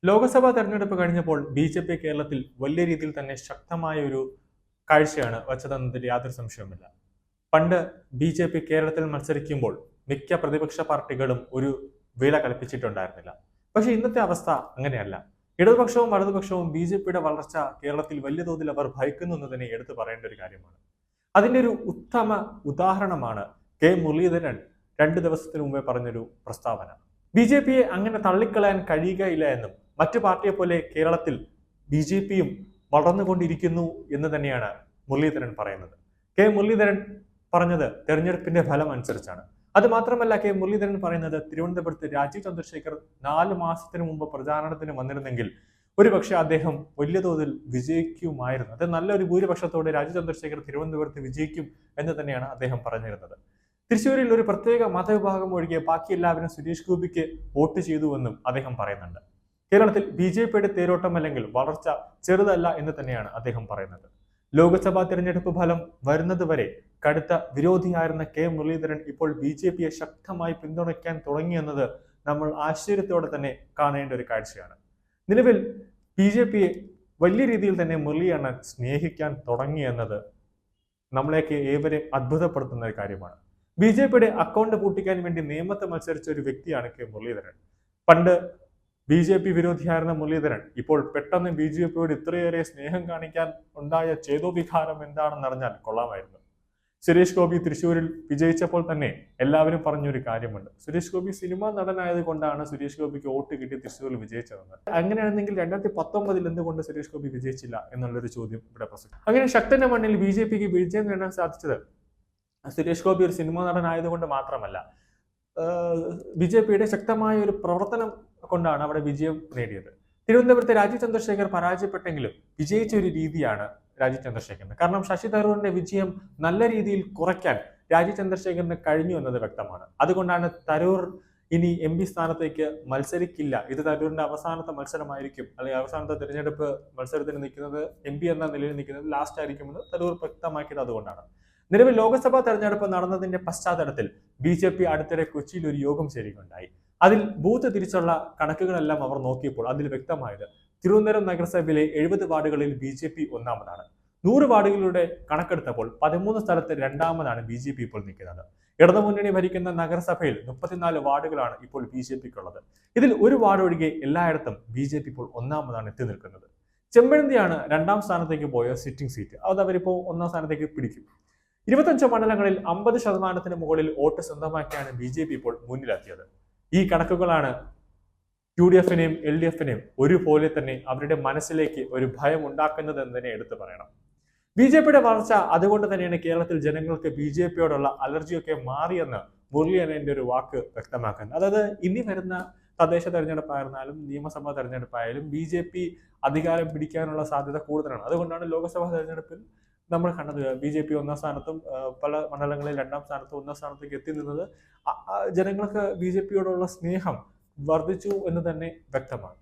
ലോക്സഭാ തെരഞ്ഞെടുപ്പ് കഴിഞ്ഞപ്പോൾ ബി.ജെ.പി കേരളത്തിൽ വലിയ രീതിയിൽ തന്നെ ശക്തമായ ഒരു കാഴ്ചയാണ് വച്ചതെന്നതിൽ യാതൊരു സംശയവുമില്ല. പണ്ട് ബി.ജെ.പി കേരളത്തിൽ മത്സരിക്കുമ്പോൾ മിക്ക പ്രതിപക്ഷ പാർട്ടികളും ഒരു വില കൽപ്പിച്ചിട്ടുണ്ടായിരുന്നില്ല. പക്ഷേ ഇന്നത്തെ അവസ്ഥ അങ്ങനെയല്ല. ഇടതുപക്ഷവും വലതുപക്ഷവും ബി.ജെ.പിയുടെ വളർച്ച കേരളത്തിൽ വലിയ തോതിൽ അവർ ഭയക്കുന്നു എന്ന് തന്നെ എടുത്തു പറയേണ്ട ഒരു കാര്യമാണ്. അതിന്റെ ഒരു ഉത്തമ ഉദാഹരണമാണ് കെ മുരളീധരൻ 2 ദിവസത്തിന് മുമ്പേ പറഞ്ഞൊരു പ്രസ്താവന. ബി.ജെ.പിയെ അങ്ങനെ തള്ളിക്കളയാൻ കഴിയുകയില്ല എന്നും മറ്റു പാർട്ടിയെ പോലെ കേരളത്തിൽ ബി.ജെ.പിയും വളർന്നുകൊണ്ടിരിക്കുന്നു എന്ന് തന്നെയാണ് മുരളീധരൻ പറയുന്നത്. കെ മുരളീധരൻ പറഞ്ഞത് തെരഞ്ഞെടുപ്പിന്റെ ഫലം അനുസരിച്ചാണ്. അത് മാത്രമല്ല, കെ മുരളീധരൻ പറയുന്നത് തിരുവനന്തപുരത്ത് രാജീവ് ചന്ദ്രശേഖർ 4 മാസത്തിന് മുമ്പ് പ്രചാരണത്തിന് വന്നിരുന്നെങ്കിൽ ഒരുപക്ഷെ അദ്ദേഹം വലിയ തോതിൽ വിജയിക്കുമായിരുന്നു. അത് നല്ലൊരു ഭൂരിപക്ഷത്തോടെ രാജീവ് ചന്ദ്രശേഖർ തിരുവനന്തപുരത്ത് വിജയിക്കും എന്ന് തന്നെയാണ് അദ്ദേഹം പറഞ്ഞിരുന്നത്. തൃശ്ശൂരിൽ ഒരു പ്രത്യേക മതവിഭാഗം ഒഴികെ ബാക്കി എല്ലാവരും സുരേഷ് ഗോപിക്ക് വോട്ട് ചെയ്തുവെന്നും അദ്ദേഹം പറയുന്നുണ്ട്. കേരളത്തിൽ ബി.ജെ.പിയുടെ തേരോട്ടം അല്ലെങ്കിൽ വളർച്ച ചെറുതല്ല എന്ന് തന്നെയാണ് അദ്ദേഹം പറയുന്നത്. ലോക്സഭാ തെരഞ്ഞെടുപ്പ് ഫലം വരുന്നതുവരെ കടുത്ത വിരോധിയായിരുന്ന കെ മുരളീധരൻ ഇപ്പോൾ ബി.ജെ.പിയെ ശക്തമായി പിന്തുണയ്ക്കാൻ തുടങ്ങിയെന്നത് നമ്മൾ ആശ്ചര്യത്തോടെ തന്നെ കാണേണ്ട ഒരു കാഴ്ചയാണ്. നിലവിൽ ബി.ജെ.പിയെ വലിയ രീതിയിൽ തന്നെ മുരളിയണ്ണൻ സ്നേഹിക്കാൻ തുടങ്ങിയെന്നത് നമ്മളെയൊക്കെ ഏവരെയും അത്ഭുതപ്പെടുത്തുന്ന ഒരു കാര്യമാണ്. ബി.ജെ.പിയുടെ അക്കൗണ്ട് പൂട്ടിക്കാൻ വേണ്ടി നിയമത്തെ മത്സരിച്ച ഒരു വ്യക്തിയാണ് കെ മുരളീധരൻ. പണ്ട് ബി.ജെ.പി വിരോധിയായിരുന്ന മുരളീധരൻ ഇപ്പോൾ പെട്ടെന്ന് ബി.ജെ.പിയോട് ഇത്രയേറെ സ്നേഹം കാണിക്കാൻ ഉണ്ടായ ചേതോവികാരം എന്താണെന്നറിഞ്ഞാൽ കൊള്ളാമായിരുന്നു. സുരേഷ് ഗോപി തൃശ്ശൂരിൽ വിജയിച്ചപ്പോൾ തന്നെ എല്ലാവരും പറഞ്ഞൊരു കാര്യമുണ്ട്, സുരേഷ് ഗോപി സിനിമാ നടനായത് കൊണ്ടാണ് സുരേഷ് ഗോപിക്ക് വോട്ട് കിട്ടി തൃശ്ശൂരിൽ വിജയിച്ചതെന്ന്. അങ്ങനെയാണെങ്കിൽ 2019 എന്തുകൊണ്ട് സുരേഷ് ഗോപി വിജയിച്ചില്ല എന്നുള്ളൊരു ചോദ്യം ഇവിടെ പ്രസക്തം. അങ്ങനെ ശക്തന്റെ മണ്ണിൽ ബി.ജെ.പിക്ക് വിജയം നേടാൻ സാധിച്ചത് സുരേഷ് ഗോപി ഒരു സിനിമാ നടനായതുകൊണ്ട് മാത്രമല്ല, ബി.ജെ.പിയുടെ ശക്തമായ ഒരു പ്രവർത്തനം കൊണ്ടാണ് അവിടെ വിജയം നേടിയത്. തിരുവനന്തപുരത്തെ രാജീവ് ചന്ദ്രശേഖർ പരാജയപ്പെട്ടെങ്കിലും വിജയിച്ച ഒരു രീതിയാണ് രാജീവ് ചന്ദ്രശേഖറിന്. കാരണം ശശി തരൂരിന്റെ വിജയം നല്ല രീതിയിൽ കുറയ്ക്കാൻ രാജീവ് ചന്ദ്രശേഖറിന് കഴിഞ്ഞു എന്നത് വ്യക്തമാണ്. അതുകൊണ്ടാണ് തരൂർ ഇനി എം.പി സ്ഥാനത്തേക്ക് മത്സരിക്കില്ല, ഇത് തരൂരിന്റെ അവസാനത്തെ മത്സരമായിരിക്കും, അല്ലെങ്കിൽ അവസാനത്തെ തിരഞ്ഞെടുപ്പ് മത്സരത്തിന് നിൽക്കുന്നത് എം.പി എന്ന നിലയിൽ നിൽക്കുന്നത് ലാസ്റ്റ് ആയിരിക്കുമെന്ന് തരൂർ വ്യക്തമാക്കിയത് അതുകൊണ്ടാണ്. നിലവിൽ ലോക്സഭാ തെരഞ്ഞെടുപ്പ് നടന്നതിന്റെ പശ്ചാത്തലത്തിൽ ബി.ജെ.പി അടുത്തിടെ കൊച്ചിയിൽ ഒരു യോഗം ചേരുകയുണ്ടായി. അതിൽ ബൂത്ത് തിരിച്ചുള്ള കണക്കുകളെല്ലാം അവർ നോക്കിയപ്പോൾ അതിൽ വ്യക്തമായത് തിരുവനന്തപുരം നഗരസഭയിലെ 70 വാർഡുകളിൽ ബി.ജെ.പി ഒന്നാമതാണ്. 100 വാർഡുകളുടെ കണക്കെടുത്തപ്പോൾ 13 സ്ഥലത്ത് രണ്ടാമതാണ് ബി.ജെ.പി ഇപ്പോൾ നിൽക്കുന്നത്. ഇടതുമുന്നണി ഭരിക്കുന്ന നഗരസഭയിൽ 34 വാർഡുകളാണ് ഇപ്പോൾ ബി.ജെ.പിക്കുള്ളത്. ഇതിൽ ഒരു വാർഡ് ഒഴികെ എല്ലായിടത്തും ബി.ജെ.പി ഇപ്പോൾ ഒന്നാമതാണ് എത്തി നിൽക്കുന്നത്. ചെമ്പഴന്തിയാണ് 2ാം സ്ഥാനത്തേക്ക് പോയ സിറ്റിംഗ് സീറ്റ്. അത് അവരിപ്പോൾ 1ാം സ്ഥാനത്തേക്ക് പിടിക്കും. 25 മണ്ഡലങ്ങളിൽ 50% മുകളിൽ വോട്ട് സ്വന്തമാക്കിയാണ് ബി.ജെ.പി ഇപ്പോൾ മുന്നിലെത്തിയത്. ഈ കണക്കുകളാണ് യു.ഡി.എഫിനെയും എൽ.ഡി.എഫിനെയും ഒരുപോലെ തന്നെ അവരുടെ മനസ്സിലേക്ക് ഒരു ഭയം ഉണ്ടാക്കുന്നത് എന്ന് തന്നെ എടുത്തു പറയണം. ബി.ജെ.പിയുടെ വളർച്ച അതുകൊണ്ട് തന്നെയാണ് കേരളത്തിൽ ജനങ്ങൾക്ക് ബി.ജെ.പിയോടുള്ള അലർജിയൊക്കെ മാറിയെന്ന് മുരളീധരന്റെ ഒരു വാക്ക് വ്യക്തമാക്കുന്നത്. അതായത് ഇനി വരുന്ന തദ്ദേശ തെരഞ്ഞെടുപ്പായിരുന്നാലും നിയമസഭാ തെരഞ്ഞെടുപ്പായാലും ബി.ജെ.പി അധികാരം പിടിക്കാനുള്ള സാധ്യത കൂടുതലാണ്. അതുകൊണ്ടാണ് ലോക്സഭാ തെരഞ്ഞെടുപ്പിൽ നമ്മൾ കണ്ടത് ബി.ജെ.പി 1ാം സ്ഥാനത്തും പല മണ്ഡലങ്ങളിൽ 2ാം സ്ഥാനത്തും 1ാം സ്ഥാനത്തേക്ക് എത്തി നിന്നത് ജനങ്ങൾക്ക് ബി.ജെ.പിയോടുള്ള സ്നേഹം വർദ്ധിച്ചു എന്ന് തന്നെ വ്യക്തമാണ്.